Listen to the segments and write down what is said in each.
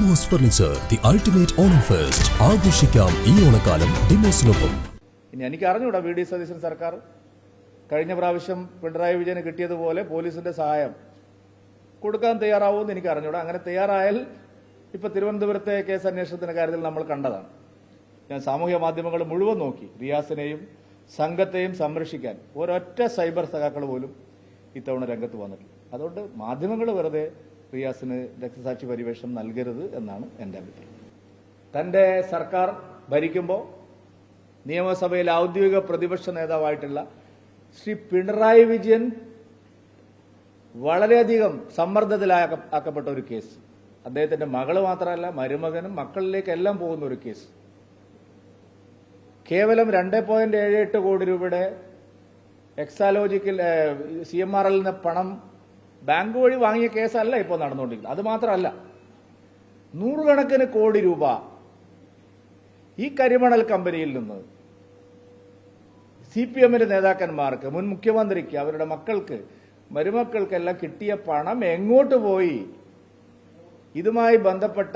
Demos furniture, the ultimate Onam fest. ആഘോഷിക്കാം ഈ ഓണക്കാലം ഡിമോസിനൊപ്പം. ഇനി എനിക്ക് അറിഞ്ഞൂടാ വി.ഡി. സതീശൻ സർക്കാർ കഴിഞ്ഞ പ്രാവശ്യം പിണറായി വിജയന് കിട്ടിയതുപോലെ പോലീസിന്റെ സഹായം കൊടുക്കാൻ തയ്യാറാവുമെന്ന് എനിക്ക് അറിഞ്ഞൂടാ. അങ്ങനെ തയ്യാറായാൽ ഇപ്പൊ തിരുവനന്തപുരത്തെ കേസ് അന്വേഷണത്തിന്റെ കാര്യത്തിൽ നമ്മൾ കണ്ടതാണ്. ഞാൻ സാമൂഹ്യ മാധ്യമങ്ങൾ മുഴുവൻ നോക്കി. റിയാസിനെയും സംഘത്തെയും സംരക്ഷിക്കാൻ ഒരൊറ്റ സൈബർ സഖാക്കൾ പോലും ഇത്തവണ രംഗത്ത് വന്നിട്ടില്ല. അതുകൊണ്ട് മാധ്യമങ്ങൾ വെറുതെ റിയാസിന് രക്തസാക്ഷി പരിവേഷം നൽകരുത് എന്നാണ് എന്റെ അഭിപ്രായം. തന്റെ സർക്കാർ ഭരിക്കുമ്പോൾ നിയമസഭയിൽ ഔദ്യോഗിക പ്രതിപക്ഷ നേതാവായിട്ടുള്ള ശ്രീ പിണറായി വിജയൻ വളരെയധികം സമ്മർദ്ദത്തിലാക്കപ്പെട്ട ഒരു കേസ്, അദ്ദേഹത്തിന്റെ മകള് മാത്രമല്ല മരുമകനും മക്കളിലേക്കെല്ലാം പോകുന്ന ഒരു കേസ്, കേവലം 2.78 കോടി രൂപയുടെ എക്സാലോജിക്കൽ CMRL നിന്ന് പണം ബാങ്ക് വഴി വാങ്ങിയ കേസല്ല ഇപ്പോൾ നടന്നുകൊണ്ടിരിക്കുന്നത്. അത് മാത്രമല്ല, നൂറുകണക്കിന് കോടി രൂപ ഈ കരിമണൽ കമ്പനിയിൽ നിന്ന് CPM-ന്റെ നേതാക്കന്മാർക്ക്, മുൻ മുഖ്യമന്ത്രിക്ക്, അവരുടെ മക്കൾക്ക്, മരുമക്കൾക്കെല്ലാം കിട്ടിയ പണം എങ്ങോട്ട് പോയി? ഇതുമായി ബന്ധപ്പെട്ട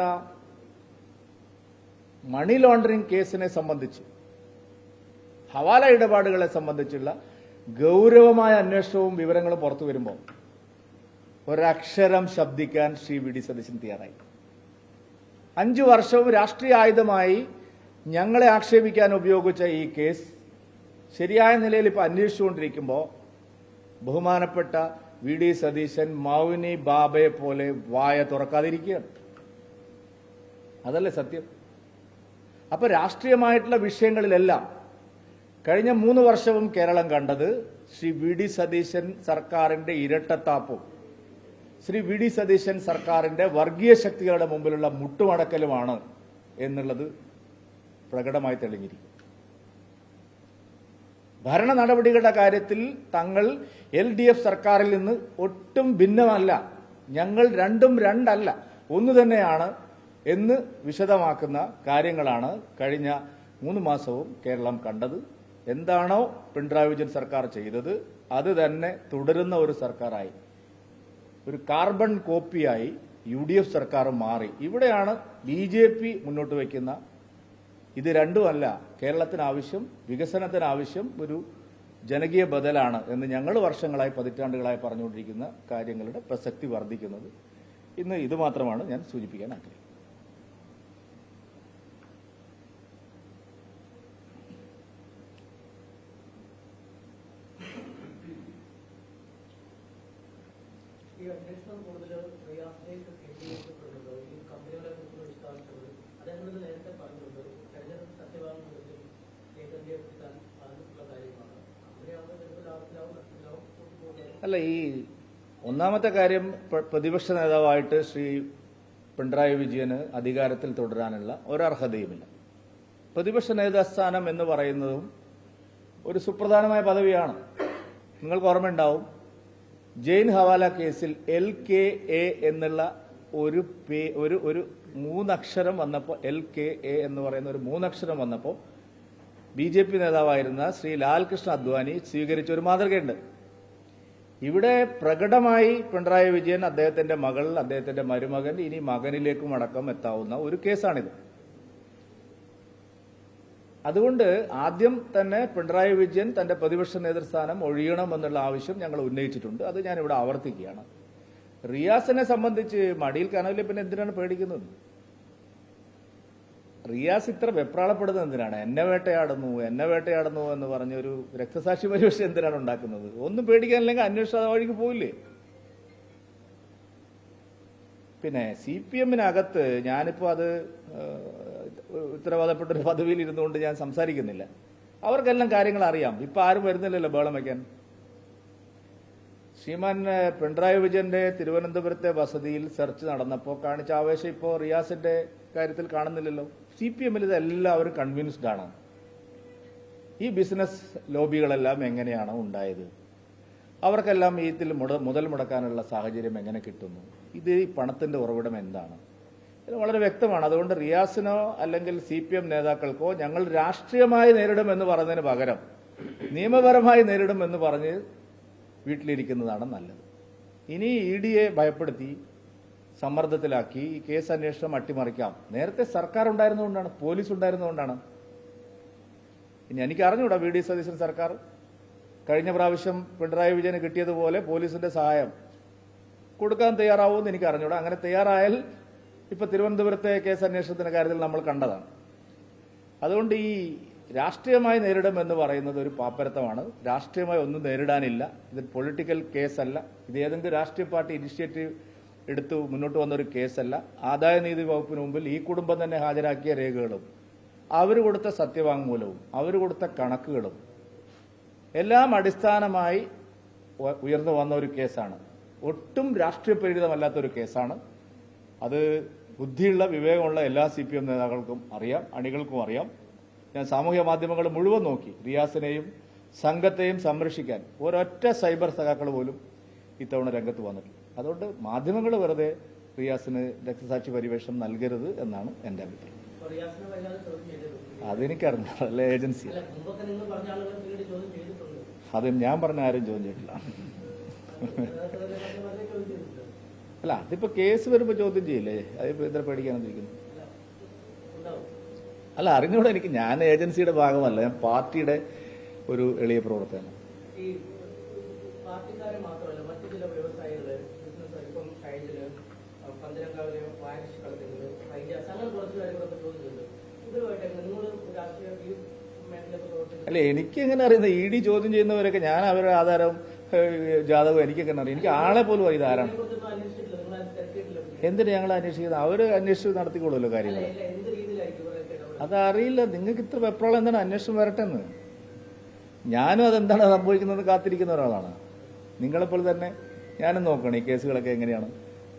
മണി ലോണ്ടറിംഗ് കേസിനെ സംബന്ധിച്ച്, ഹവാല ഇടപാടുകളെ സംബന്ധിച്ചുള്ള ഗൗരവമായ അന്വേഷണവും വിവരങ്ങളും പുറത്തു വരുമ്പോൾ ഒരക്ഷരം ശബ്ദിക്കാൻ ശ്രീ വി.ഡി. സതീശൻ തയ്യാറായി. 5 വർഷവും രാഷ്ട്രീയ ആയുധമായി ഞങ്ങളെ ആക്ഷേപിക്കാൻ ഉപയോഗിച്ച ഈ കേസ് ശരിയായ നിലയിൽ ഇപ്പൊ അന്വേഷിച്ചുകൊണ്ടിരിക്കുമ്പോൾ ബഹുമാനപ്പെട്ട വി.ഡി. സതീശൻ മൗനി ബാബയെ പോലെ വായ തുറക്കാതിരിക്കുകയാണ്. അതല്ലേ സത്യം? അപ്പൊ രാഷ്ട്രീയമായിട്ടുള്ള വിഷയങ്ങളിലെല്ലാം കഴിഞ്ഞ 3 വർഷവും കേരളം കണ്ടത് ശ്രീ വി.ഡി. സതീശൻ സർക്കാരിന്റെ ഇരട്ടത്താപ്പും ശ്രീ വി.ഡി. സതീശൻ സർക്കാരിന്റെ വർഗീയ ശക്തികളുടെ മുമ്പിലുള്ള മുട്ടുമടക്കലുമാണ് എന്നുള്ളത് പ്രകടമായി തെളിഞ്ഞിരിക്കും. ഭരണ നടപടികളുടെ കാര്യത്തിൽ തങ്ങൾ LDF സർക്കാരിൽ നിന്ന് ഒട്ടും ഭിന്നമല്ല, ഞങ്ങൾ രണ്ടും രണ്ടല്ല, ഒന്നു തന്നെയാണ് എന്ന് വിശദമാക്കുന്ന കാര്യങ്ങളാണ് കഴിഞ്ഞ 3 മാസവും കേരളം കണ്ടത്. എന്താണോ പിണറായി വിജയൻ സർക്കാർ ചെയ്തത് അത് തന്നെ തുടരുന്ന ഒരു സർക്കാരായി, ഒരു കാർബൺ കോപ്പിയായി UDF സർക്കാർ മാറി. ഇവിടെയാണ് BJP മുന്നോട്ട് വയ്ക്കുന്ന ഇത് രണ്ടുമല്ല, കേരളത്തിന് ആവശ്യം, വികസനത്തിന് ആവശ്യം ഒരു ജനകീയ ബദലാണ് എന്ന് ഞങ്ങൾ വർഷങ്ങളായി, പതിറ്റാണ്ടുകളായി പറഞ്ഞുകൊണ്ടിരിക്കുന്ന കാര്യങ്ങളുടെ പ്രസക്തി വർദ്ധിക്കുന്നത്. ഇന്ന് ഇത് മാത്രമാണ് ഞാൻ സൂചിപ്പിക്കാൻ ആഗ്രഹിക്കുന്നത്. ഈ അന്വേഷണം കൂടുതൽ റിയാസിലേക്ക് കേന്ദ്രീകരിക്കപ്പെടുന്നത് ഈ കമ്പനികളെ കുറിച്ചുള്ള വിശദാംശങ്ങൾ അദ്ദേഹം നേരത്തെ പറഞ്ഞിട്ടുണ്ട്. തെരഞ്ഞെടുപ്പ് സത്യവാങ്മൂലത്തിൽ കേന്ദ്രീകരിക്കാൻ പറഞ്ഞിട്ടുള്ള കാര്യമാണ്. അങ്ങനെയാവുമ്പോൾ ചിലപ്പോൾ ലാഭത്തിലാവും നഷ്ടത്തിലാവും. അല്ല, ഈ ഒന്നാമത്തെ കാര്യം, പ്രതിപക്ഷ നേതാവായിട്ട് ശ്രീ പിണറായി വിജയന് അധികാരത്തിൽ തുടരാനുള്ള ഒരർഹതയുമില്ല. പ്രതിപക്ഷ നേതൃസ്ഥാനം എന്ന് പറയുന്നതും ഒരു സുപ്രധാനമായ പദവിയാണ്. നിങ്ങൾക്ക് ഓർമ്മയുണ്ടാവും, ജെയിൻ ഹവാല കേസിൽ LKA എന്നുള്ള ഒരു 3 അക്ഷരം വന്നപ്പോൾ, LKA എന്ന് പറയുന്ന ഒരു 3 അക്ഷരം വന്നപ്പോൾ BJP നേതാവായിരുന്ന ശ്രീ ലാൽകൃഷ്ണ അദ്വാനി സ്വീകരിച്ച ഒരു മാതൃകയുണ്ട്. ഇവിടെ പ്രകടമായി പിണറായി വിജയൻ, അദ്ദേഹത്തിന്റെ മകൾ, അദ്ദേഹത്തിന്റെ മരുമകൻ, ഇനി മകനിലേക്കും അടക്കം എത്താവുന്ന ഒരു കേസാണിത്. അതുകൊണ്ട് ആദ്യം തന്നെ പിണറായി വിജയൻ തന്റെ പ്രതിപക്ഷ നേതൃസ്ഥാനം ഒഴിയണമെന്നുള്ള ആവശ്യം ഞങ്ങൾ ഉന്നയിച്ചിട്ടുണ്ട്. അത് ഞാനിവിടെ ആവർത്തിക്കുകയാണ്. റിയാസിനെ സംബന്ധിച്ച് മടിയിൽ കനവിലെ പിന്നെ എന്തിനാണ് പേടിക്കുന്നത്? റിയാസ് ഇത്ര വെപ്രാളപ്പെടുന്നത് എന്തിനാണ്? എന്നെ വേട്ടയാടുന്നു എന്ന് പറഞ്ഞൊരു രക്തസാക്ഷി പരിവേഷം എന്തിനാണ് ഉണ്ടാക്കുന്നത്? ഒന്നും പേടിക്കാനില്ലെങ്കിൽ അന്വേഷണ വഴിക്ക് പോയില്ലേ? പിന്നെ CPM-നകത്ത് ഞാനിപ്പോൾ അത് ഉത്തരവാദപ്പെട്ട ഒരു പദവിയിൽ ഇരുന്നുകൊണ്ട് ഞാൻ സംസാരിക്കുന്നില്ല. അവർക്കെല്ലാം കാര്യങ്ങൾ അറിയാം. ഇപ്പൊ ആരും വരുന്നില്ലല്ലോ ബഹളം വയ്ക്കാൻ. ശ്രീമാൻ പിണറായി വിജയന്റെ തിരുവനന്തപുരത്തെ വസതിയിൽ സെർച്ച് നടന്നപ്പോൾ കാണിച്ച ആവേശം ഇപ്പോൾ റിയാസിന്റെ കാര്യത്തിൽ കാണുന്നില്ലല്ലോ. CPM-ൽ ഇതെല്ലാവരും കൺവിൻസ്ഡ് ആണ്. ഈ ബിസിനസ് ലോബികളെല്ലാം എങ്ങനെയാണ് ഉണ്ടായത്, അവർക്കെല്ലാം ഇതിൽ മുതൽ മുടക്കാനുള്ള സാഹചര്യം എങ്ങനെ കിട്ടുന്നു, ഇത് ഈ പണത്തിന്റെ ഉറവിടം എന്താണ്, ഇത് വളരെ വ്യക്തമാണ്. അതുകൊണ്ട് റിയാസിനോ അല്ലെങ്കിൽ CPM നേതാക്കൾക്കോ ഞങ്ങൾ രാഷ്ട്രീയമായി നേരിടുമെന്ന് പറഞ്ഞതിന് പകരം നിയമപരമായി നേരിടുമെന്ന് പറഞ്ഞ് വീട്ടിലിരിക്കുന്നതാണ് നല്ലത്. ഇനി ED-യെ ഭയപ്പെടുത്തി സമ്മർദ്ദത്തിലാക്കി ഈ കേസ് അന്വേഷണം അട്ടിമറിക്കാം. നേരത്തെ സർക്കാർ ഉണ്ടായിരുന്നുകൊണ്ടാണ്, പോലീസ് ഉണ്ടായിരുന്നുകൊണ്ടാണ്. ഇനി എനിക്ക് അറിഞ്ഞൂടാ, വി ഡി സതീശൻ സർക്കാർ കഴിഞ്ഞ പ്രാവശ്യം പിണറായി വിജയന് കിട്ടിയതുപോലെ പോലീസിന്റെ സഹായം കൊടുക്കാൻ തയ്യാറാവുമെന്ന് എനിക്ക് അറിഞ്ഞൂടാ. അങ്ങനെ തയ്യാറായാൽ ഇപ്പൊ തിരുവനന്തപുരത്തെ കേസ് അന്വേഷണത്തിന്റെ കാര്യത്തിൽ നമ്മൾ കണ്ടതാണ്. അതുകൊണ്ട് ഈ രാഷ്ട്രീയമായി നേരിടുമെന്ന് പറയുന്നത് ഒരു പാപ്പരത്തമാണ്. രാഷ്ട്രീയമായി ഒന്നും നേരിടാനില്ല. ഇത് പൊളിറ്റിക്കൽ കേസല്ല. ഇത് ഏതെങ്കിലും രാഷ്ട്രീയ പാർട്ടി ഇനിഷ്യേറ്റീവ് എടുത്തു മുന്നോട്ട് വന്നൊരു കേസല്ല. ആദായനീതി വകുപ്പിന് മുമ്പിൽ ഈ കുടുംബം തന്നെ ഹാജരാക്കിയ രേഖകളും അവർ കൊടുത്ത സത്യവാങ്മൂലവും അവർ കൊടുത്ത കണക്കുകളും എല്ലാം അടിസ്ഥാനമായി ഉയർന്നു വന്ന ഒരു കേസാണ്. ഒട്ടും രാഷ്ട്രീയ പ്രേരിതമല്ലാത്തൊരു കേസാണ്. അത് ബുദ്ധിയുള്ള വിവേകമുള്ള എല്ലാ CPM നേതാക്കൾക്കും അറിയാം, അണികൾക്കും അറിയാം. ഞാൻ സാമൂഹ്യ മാധ്യമങ്ങൾ മുഴുവൻ നോക്കി. റിയാസിനെയും സംഘത്തെയും സംരക്ഷിക്കാൻ ഒരൊറ്റ സൈബർ സഖാക്കൾ പോലും ഇത്തവണ രംഗത്ത് വന്നിട്ടില്ല. അതുകൊണ്ട് മാധ്യമങ്ങൾ വെറുതെ റിയാസിന് രക്തസാക്ഷി പരിവേഷം നൽകരുത് എന്നാണ് എന്റെ അഭിപ്രായം. അതെനിക്കറിഞ്ഞ അല്ലെ ഏജൻസി, അത് ഞാൻ പറഞ്ഞ ആരും ചോദ്യം ചെയ്തിട്ടില്ല. അല്ല, അതിപ്പോ കേസ് വരുമ്പോ ചോദ്യം ചെയ്യില്ലേ? അതിപ്പോ എത്ര പേടിക്കാനെന്നിരിക്കുന്നു? അല്ല, അറിഞ്ഞൂടെ എനിക്ക്. ഞാൻ ഏജൻസിയുടെ ഭാഗമല്ല, ഞാൻ പാർട്ടിയുടെ ഒരു എളിയ പ്രവർത്തനം. ഈ പാർട്ടിക്കാരെ മാത്രമല്ല, മറ്റു ചില വ്യവസായികള്, ബിസിനസ്, ഇപ്പം ഷൈജില്, പന്തലങ്കാവിലെ വായനശി കളത്തില്, അങ്ങനെ കുറച്ച് കാര്യങ്ങളൊക്കെ ചോദിച്ചിട്ടുണ്ട്. ഇവരുമായിട്ട് നിങ്ങൾ രാഷ്ട്രീയ മേഖലയൊക്കെ പ്രവർത്തിക്കുന്നത്? അല്ല, എനിക്കെങ്ങനെ അറിയുന്നത്? ED ചോദ്യം ചെയ്യുന്നവരൊക്കെ ഞാൻ അവരുടെ ആധാരവും ജാതകവും എനിക്കെങ്ങനെ അറിയാം? എനിക്ക് ആളെ പോലും ഇത് ആരാണ്, എന്തിനാ ഞങ്ങൾ അന്വേഷിക്കുന്നത്? അവര് അന്വേഷിച്ച് നടത്തിക്കോളൂല്ലോ കാര്യങ്ങൾ. അതറിയില്ല. നിങ്ങൾക്ക് ഇത്ര വെപ്രാളം എന്താണ്? അന്വേഷണം വരട്ടെ എന്ന്. ഞാനും അതെന്താണ് സംഭവിക്കുന്നത് കാത്തിരിക്കുന്ന ഒരാളാണ്. നിങ്ങളെപ്പോലെ തന്നെ ഞാനും നോക്കണം ഈ കേസുകളൊക്കെ എങ്ങനെയാണ്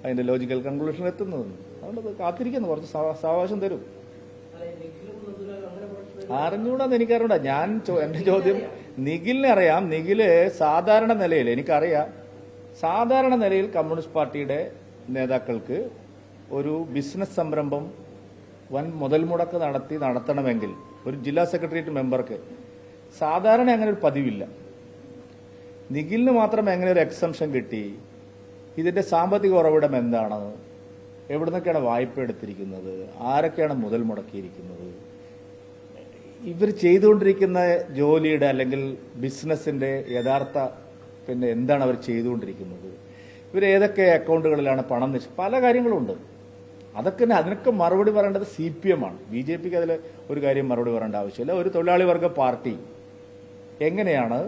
അതിന്റെ ലോജിക്കൽ കൺക്ലൂഷൻ എത്തുന്നത്. അതുകൊണ്ട് കാത്തിരിക്കുന്നു, കുറച്ച് സാവകാശം തരും. അറിഞ്ഞൂടാന്ന് എനിക്കറിഞ്ഞൂടാ. എന്റെ ചോദ്യം, നിഖിലിനെ അറിയാം. നിഖില് സാധാരണ നിലയിൽ എനിക്കറിയാം. സാധാരണ നിലയിൽ കമ്മ്യൂണിസ്റ്റ് പാർട്ടിയുടെ നേതാക്കൾക്ക് ഒരു ബിസിനസ് സംരംഭം വൻ മുതൽ മുടക്ക് നടത്തണമെങ്കിൽ ഒരു ജില്ലാ സെക്രട്ടേറിയറ്റ് മെമ്പർക്ക് സാധാരണ അങ്ങനെ ഒരു പതിവില്ല. നിഖിലിന് മാത്രം എങ്ങനെ ഒരു എക്സംഷൻ കിട്ടി? ഇതിന്റെ സാമ്പത്തിക ഉറവിടം എന്താണ്? എവിടുന്നൊക്കെയാണ് വായ്പ എടുത്തിരിക്കുന്നത്? ആരൊക്കെയാണ് മുതൽ മുടക്കിയിരിക്കുന്നത്? ഇവർ ചെയ്തുകൊണ്ടിരിക്കുന്ന ജോലിയുടെ അല്ലെങ്കിൽ ബിസിനസിന്റെ യഥാർത്ഥ എന്താണ് അവർ ചെയ്തുകൊണ്ടിരിക്കുന്നത്? ഇവർ ഏതൊക്കെ അക്കൗണ്ടുകളിലാണ് പണം പല കാര്യങ്ങളുണ്ട്. അതിനൊക്കെ മറുപടി പറയേണ്ടത് CPM ആണ്. BJPക്ക് അതിൽ ഒരു കാര്യം മറുപടി പറയേണ്ട ആവശ്യമില്ല. ഒരു തൊഴിലാളി വർഗ പാർട്ടി എങ്ങനെയാണ്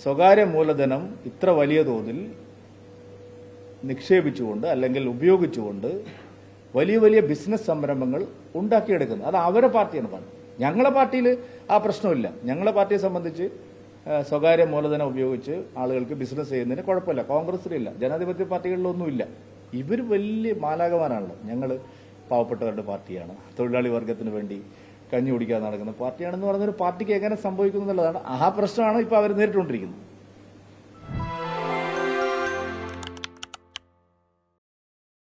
സ്വകാര്യ മൂലധനം ഇത്ര വലിയ തോതിൽ നിക്ഷേപിച്ചുകൊണ്ട് അല്ലെങ്കിൽ ഉപയോഗിച്ചുകൊണ്ട് വലിയ വലിയ ബിസിനസ് സംരംഭങ്ങൾ ഉണ്ടാക്കിയെടുക്കുന്നത്? അത് അവരുടെ പാർട്ടിയാണ് പറഞ്ഞത്. ഞങ്ങളെ പാർട്ടിയിൽ ആ പ്രശ്നമില്ല. ഞങ്ങളെ പാർട്ടിയെ സംബന്ധിച്ച് സ്വകാര്യ മൂലധനം ഉപയോഗിച്ച് ആളുകൾക്ക് ബിസിനസ് ചെയ്യുന്നതിന് കുഴപ്പമില്ല. കോൺഗ്രസിലില്ല, ജനാധിപത്യ പാർട്ടികളിലൊന്നുമില്ല. ഇവർ വലിയ മാലാകമാരാണല്ലോ. ഞങ്ങൾ പാവപ്പെട്ടവരുടെ പാർട്ടിയാണ്, തൊഴിലാളി വർഗത്തിന് വേണ്ടി കഞ്ഞി കുടിക്കാതെ നടക്കുന്ന പാർട്ടിയാണെന്ന് പറയുന്ന ഒരു പാർട്ടിക്ക് എങ്ങനെ സംഭവിക്കുന്നു എന്നുള്ളതാണ്. ആ പ്രശ്നമാണ് ഇപ്പോൾ അവർ നേരിട്ടുകൊണ്ടിരിക്കുന്നത്.